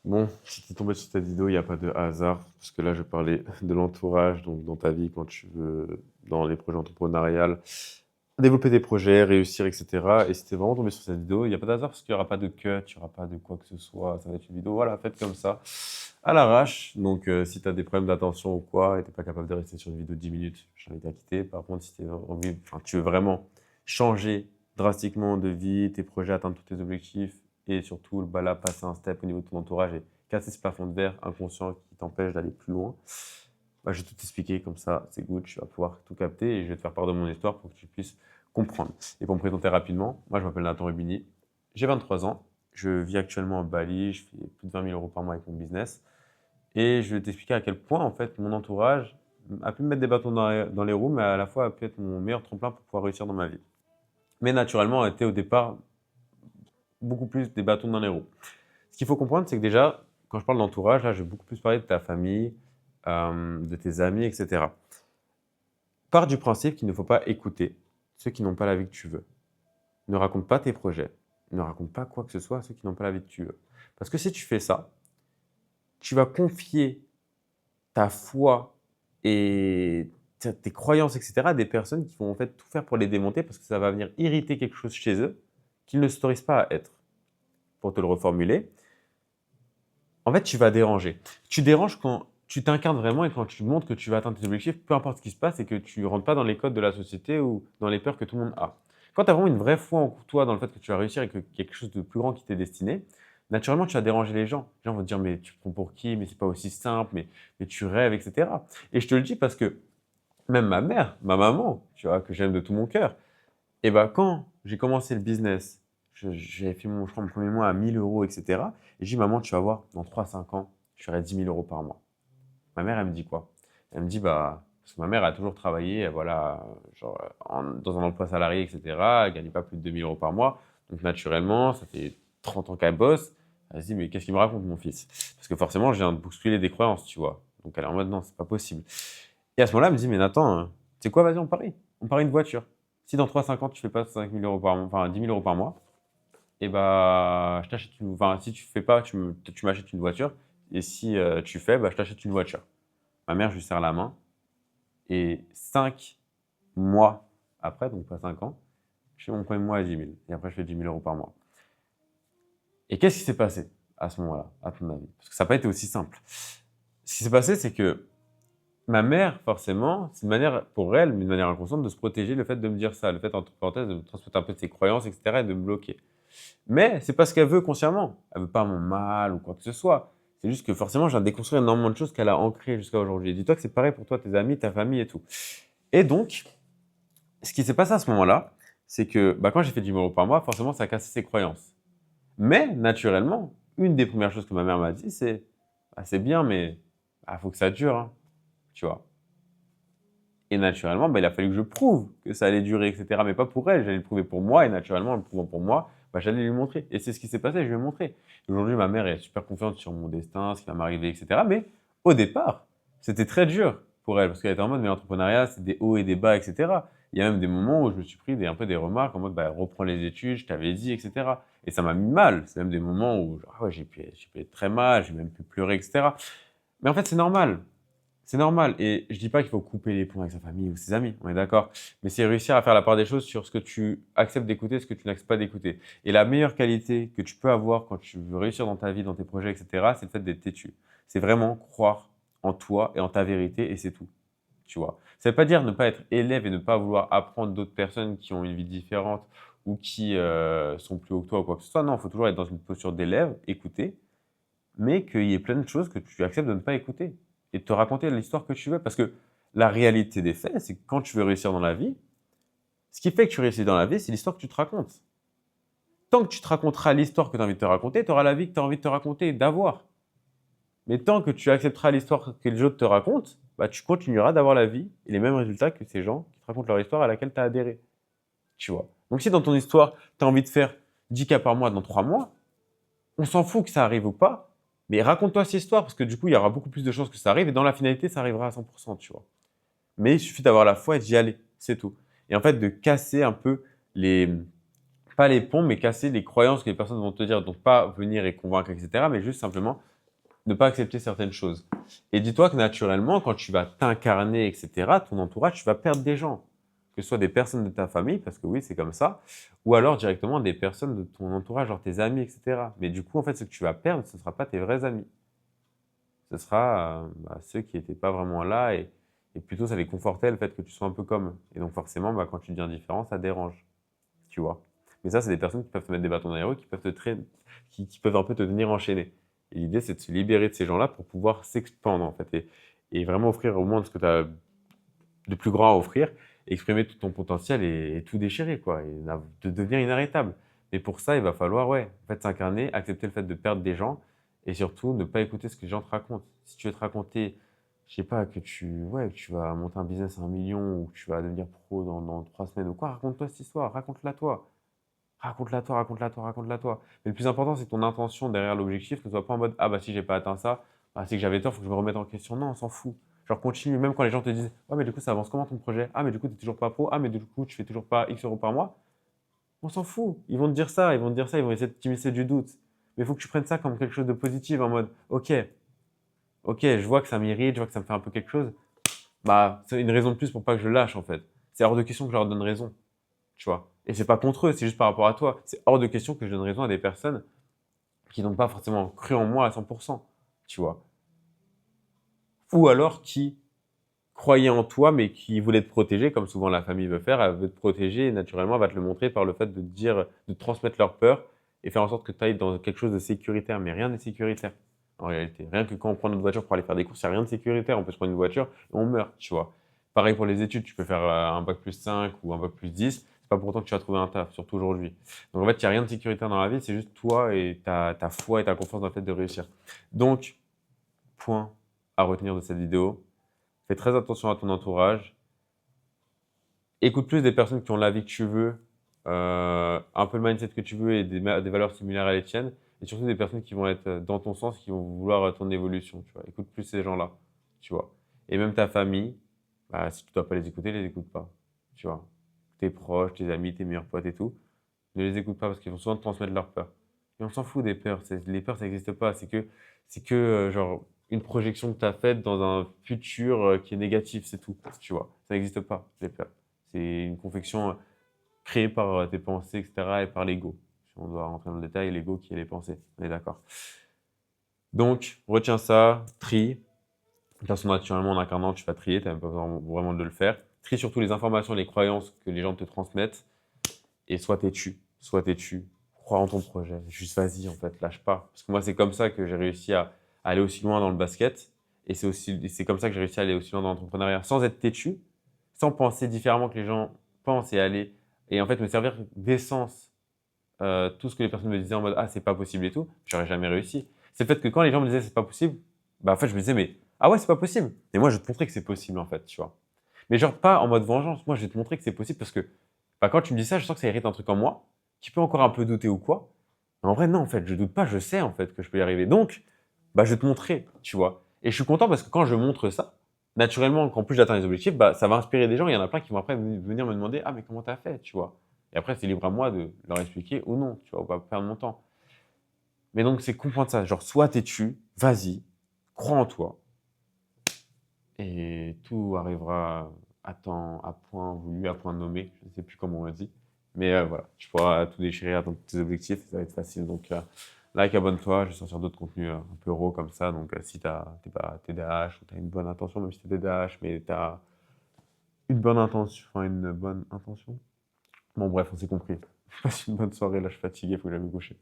Bon, si tu es tombé sur cette vidéo, il n'y a pas de hasard, parce que là, je parlais de l'entourage, donc dans ta vie, quand tu veux, dans les projets entrepreneuriales, développer des projets, réussir, etc. Et si tu es vraiment tombé sur cette vidéo, il n'y a pas de hasard, parce qu'il n'y aura pas de cut, il n'y aura pas de quoi que ce soit. Ça va être une vidéo, voilà, faite comme ça, à l'arrache. Donc, si tu as des problèmes d'attention ou quoi, et tu n'es pas capable de rester sur une vidéo de 10 minutes, je t'invite à quitter. Par contre, si tu veux vraiment changer drastiquement de vie, tes projets, atteindre tous tes objectifs, et surtout, bah là, passer un step au niveau de ton entourage et casser ce plafond de verre inconscient qui t'empêche d'aller plus loin, bah, je vais tout t'expliquer comme ça, c'est good, tu vas pouvoir tout capter et je vais te faire part de mon histoire pour que tu puisses comprendre. Et pour me présenter rapidement, moi je m'appelle Nathan Rubini, j'ai 23 ans, je vis actuellement à Bali, je fais plus de 20 000 euros par mois avec mon business et je vais t'expliquer à quel point en fait mon entourage a pu me mettre des bâtons dans les roues, mais à la fois a pu être mon meilleur tremplin pour pouvoir réussir dans ma vie. Mais naturellement, a été au départ beaucoup plus des bâtons dans les roues. Ce qu'il faut comprendre, c'est que déjà, quand je parle d'entourage, là, je vais beaucoup plus parler de ta famille, de tes amis, etc. Pars du principe qu'il ne faut pas écouter ceux qui n'ont pas la vie que tu veux. Ne raconte pas tes projets. Ne raconte pas quoi que ce soit à ceux qui n'ont pas la vie que tu veux. Parce que si tu fais ça, tu vas confier ta foi et tes croyances, etc., à des personnes qui vont en fait tout faire pour les démonter parce que ça va venir irriter quelque chose chez eux qu'ils ne s'autorisent pas à être. Pour te le reformuler, en fait, tu vas déranger. Tu déranges quand tu t'incarnes vraiment et quand tu montres que tu vas atteindre tes objectifs, peu importe ce qui se passe, et que tu ne rentres pas dans les codes de la société ou dans les peurs que tout le monde a. Quand tu as vraiment une vraie foi en toi dans le fait que tu vas réussir et qu'il y a quelque chose de plus grand qui t'est destiné, naturellement, tu vas déranger les gens. Les gens vont te dire, mais tu prends pour qui? Mais c'est pas aussi simple, mais tu rêves, etc. Et je te le dis parce que même ma mère, ma maman, tu vois, que j'aime de tout mon cœur, et bah, quand j'ai commencé le business, j'avais fait je crois, mon premier mois à 1 000 euros, etc. Et j'ai dit, maman, tu vas voir, dans 3 5 ans, je ferai 10 000 euros par mois. Ma mère, elle me dit quoi? Elle me dit, bah, parce que ma mère a toujours travaillé, voilà, genre, dans un emploi salarié, etc. Elle gagnait pas plus de 2 000 euros par mois. Donc, naturellement, ça fait 30 ans qu'elle bosse. Elle se dit, mais qu'est-ce qu'il me raconte, mon fils? Parce que forcément, je viens de bousculer des croyances, tu vois. Donc, elle est en mode, non, c'est pas possible. Et à ce moment-là, elle me dit, mais Nathan, tu sais quoi, vas-y, on parie. On parie une voiture. Si dans 3 5 ans, tu fais pas 5 000 euros par mois, enfin 10 000 euros par mois, et bah, je t'achète une, enfin, si tu fais pas, tu m'achètes une voiture. Et si tu fais, bah, je t'achète une voiture. Ma mère, je lui serre la main. Et 5 mois après, donc pas 5 ans, je fais mon premier mois à 10 000. Et après, je fais 10 000 euros par mois. Et qu'est-ce qui s'est passé à ce moment-là, à ton avis? Parce que ça n'a pas été aussi simple. Ce qui s'est passé, c'est que ma mère, forcément, c'est une manière pour elle, mais une manière inconsciente, de se protéger, le fait de me dire ça, le fait, entre parenthèses, de me transmettre un peu de ses croyances, etc., et de me bloquer. Mais c'est pas ce qu'elle veut consciemment. Elle veut pas mon mal ou quoi que ce soit. C'est juste que forcément, j'ai déconstruire énormément de choses qu'elle a ancrées jusqu'à aujourd'hui. Et dis-toi que c'est pareil pour toi, tes amis, ta famille et tout. Et donc, ce qui s'est passé à ce moment-là, c'est que bah, quand j'ai fait 10 000 euros par mois, forcément, ça a cassé ses croyances. Mais naturellement, une des premières choses que ma mère m'a dit, c'est bah, c'est bien, mais il faut que ça dure, hein, tu vois. Et naturellement, bah, il a fallu que je prouve que ça allait durer, etc. Mais pas pour elle, j'allais le prouver pour moi. Et naturellement, en le prouvant pour moi, bah, j'allais lui montrer. Et c'est ce qui s'est passé, je lui ai montré. Aujourd'hui, ma mère est super confiante sur mon destin, ce qui va m'arriver, etc. Mais au départ, c'était très dur pour elle, parce qu'elle était en mode, mais l'entrepreneuriat, c'est des hauts et des bas, etc. Il y a même des moments où je me suis pris un peu des remarques en mode, bah, reprends les études, je t'avais dit, etc. Et ça m'a mis mal. C'est même des moments où genre, ah ouais, j'ai pu être très mal, j'ai même pu pleurer, etc. Mais en fait, c'est normal. C'est normal. Et je dis pas qu'il faut couper les ponts avec sa famille ou ses amis, on est d'accord. Mais c'est réussir à faire la part des choses sur ce que tu acceptes d'écouter, ce que tu n'acceptes pas d'écouter. Et la meilleure qualité que tu peux avoir quand tu veux réussir dans ta vie, dans tes projets, etc., c'est le fait d'être têtu. C'est vraiment croire en toi et en ta vérité et c'est tout. Tu vois. Ça veut pas dire ne pas être élève et ne pas vouloir apprendre d'autres personnes qui ont une vie différente ou qui sont plus haut que toi ou quoi que ce soit. Non, il faut toujours être dans une posture d'élève, écouter, mais qu'il y ait plein de choses que tu acceptes de ne pas écouter et de te raconter l'histoire que tu veux. Parce que la réalité des faits, c'est que quand tu veux réussir dans la vie, ce qui fait que tu réussis dans la vie, c'est l'histoire que tu te racontes. Tant que tu te raconteras l'histoire que tu as envie de te raconter, tu auras la vie que tu as envie de te raconter et d'avoir. Mais tant que tu accepteras l'histoire que les autres te racontent, bah, tu continueras d'avoir la vie et les mêmes résultats que ces gens qui te racontent leur histoire à laquelle tu as adhéré. Tu vois. Donc si dans ton histoire, tu as envie de faire 10 cas par mois dans 3 mois, on s'en fout que ça arrive ou pas, mais raconte-toi cette histoire parce que du coup, il y aura beaucoup plus de chances que ça arrive et dans la finalité, ça arrivera à 100%, tu vois. Mais il suffit d'avoir la foi et d'y aller, c'est tout. Et en fait, de casser un peu les, pas les ponts, mais casser les croyances que les personnes vont te dire. Donc, pas venir et convaincre, etc., mais juste simplement ne pas accepter certaines choses. Et dis-toi que naturellement, quand tu vas t'incarner, etc., ton entourage, tu vas perdre des gens. Que ce soit des personnes de ta famille, parce que oui, c'est comme ça, ou alors directement des personnes de ton entourage, genre tes amis, etc. Mais du coup, en fait, ce que tu vas perdre, ce ne sera pas tes vrais amis. Ce sera ceux qui n'étaient pas vraiment là et plutôt ça les confortait le fait que tu sois un peu comme eux. Et donc forcément, quand tu deviens différent, ça dérange, tu vois. Mais ça, c'est des personnes qui peuvent te mettre des bâtons dans les roues, qui peuvent te traîner, qui peuvent un peu te tenir enchaîné. Et l'idée, c'est de se libérer de ces gens-là pour pouvoir s'expandre, en fait, et vraiment offrir au moins ce que tu as de plus grand à offrir, exprimer tout ton potentiel et tout déchirer, quoi, et de devenir inarrêtable. Mais pour ça, il va falloir, ouais, en fait, s'incarner, accepter le fait de perdre des gens et surtout ne pas écouter ce que les gens te racontent. Si tu veux te raconter, je sais pas, que tu vas monter un business à 1 million ou que tu vas devenir pro dans 3 semaines ou quoi, raconte-toi cette histoire, raconte-la toi. Raconte-la toi, raconte-la toi, raconte-la toi. Mais le plus important, c'est que ton intention derrière l'objectif ne soit pas en mode ah bah si j'ai pas atteint ça, c'est que j'avais tort, faut que je me remette en question. Non, on s'en fout. Genre continue, même quand les gens te disent ouais, mais du coup, ça avance comment ton projet? Ah, mais du coup, t'es toujours pas pro. Ah, mais du coup, tu fais toujours pas X euros par mois. On s'en fout. Ils vont te dire ça, ils vont te dire ça, ils vont essayer de t'immiscer du doute. Mais il faut que tu prennes ça comme quelque chose de positif en mode ok, ok, je vois que ça m'irrite, je vois que ça me fait un peu quelque chose. Bah, c'est une raison de plus pour pas que je lâche en fait. C'est hors de question que je leur donne raison, tu vois. Et c'est pas contre eux, c'est juste par rapport à toi. C'est hors de question que je donne raison à des personnes qui n'ont pas forcément cru en moi à 100%, tu vois. Ou alors qui croyaient en toi, mais qui voulaient te protéger, comme souvent la famille veut faire, elle veut te protéger et naturellement elle va te le montrer par le fait de te dire, de te transmettre leur peur et faire en sorte que tu ailles dans quelque chose de sécuritaire. Mais rien n'est sécuritaire, en réalité. Rien que quand on prend notre voiture pour aller faire des courses, il n'y a rien de sécuritaire. On peut se prendre une voiture et on meurt, tu vois. Pareil pour les études, tu peux faire un bac plus 5 ou un bac plus 10, c'est pas pour autant que tu vas trouver un taf, surtout aujourd'hui. Donc en fait, il n'y a rien de sécuritaire dans la vie, c'est juste toi et ta foi et ta confiance dans le fait de réussir. Donc, point à retenir de cette vidéo, fais très attention à ton entourage, écoute plus des personnes qui ont la vie que tu veux, un peu le mindset que tu veux et des valeurs similaires à les tiennes, et surtout des personnes qui vont être dans ton sens, qui vont vouloir ton évolution, tu vois. Écoute plus ces gens-là, tu vois. Et même ta famille, si tu dois pas les écoute pas, tu vois. Tes proches, tes amis, tes meilleurs potes et tout, ne les écoute pas parce qu'ils vont souvent te transmettre leurs peurs. Et on s'en fout des peurs, les peurs ça n'existe pas, c'est que genre une projection que tu as faite dans un futur qui est négatif, c'est tout, tu vois. Ça n'existe pas, les peurs. C'est une confection créée par tes pensées, etc. et par l'ego. Si on doit rentrer dans le détail, l'ego qui est les pensées, on est d'accord. Donc, retiens ça, trie. De toute façon, naturellement, en incarnant, tu vas trier, tu n'as même pas besoin vraiment de le faire. Trie surtout les informations, les croyances que les gens te transmettent et sois têtu, crois en ton projet, juste vas-y en fait, lâche pas. Parce que moi c'est comme ça que j'ai réussi à aller aussi loin dans le basket et c'est comme ça que j'ai réussi à aller aussi loin dans l'entrepreneuriat, sans être têtu, sans penser différemment que les gens pensent et en fait me servir d'essence tout ce que les personnes me disaient en mode ah c'est pas possible et tout, j'aurais jamais réussi. C'est le fait que quand les gens me disaient c'est pas possible, en fait je me disais mais ah ouais c'est pas possible. Et moi je vais te montrer que c'est possible en fait, tu vois. Mais genre pas en mode vengeance, moi je vais te montrer que c'est possible parce que quand tu me dis ça, je sens que ça irrite un truc en moi, qui peut encore un peu douter ou quoi. Mais en vrai, non, en fait, je doute pas, je sais en fait que je peux y arriver. Donc, je vais te montrer, tu vois. Et je suis content parce que quand je montre ça, naturellement, qu'en plus j'atteins les objectifs, ça va inspirer des gens. Il y en a plein qui vont après venir me demander, ah, mais comment t'as fait, tu vois. Et après, c'est libre à moi de leur expliquer ou non, tu vois, ou pas perdre mon temps. Mais donc, c'est comprendre ça. Genre, sois têtu, vas-y, crois en toi, et tout arrivera à temps, à point voulu, à point nommé. Je ne sais plus comment on l'a dit. Mais voilà, tu pourras tout déchirer, atteindre tous tes objectifs, ça va être facile. Donc, like, abonne-toi, je vais sortir d'autres contenus un peu raw comme ça. Donc, si t'es pas TDAH ou t'as une bonne intention, même si t'es TDAH, mais t'as une bonne intention, enfin une bonne intention. Bon, bref, on s'est compris. Passe une bonne soirée, là, je suis fatigué, faut que j'aille me coucher.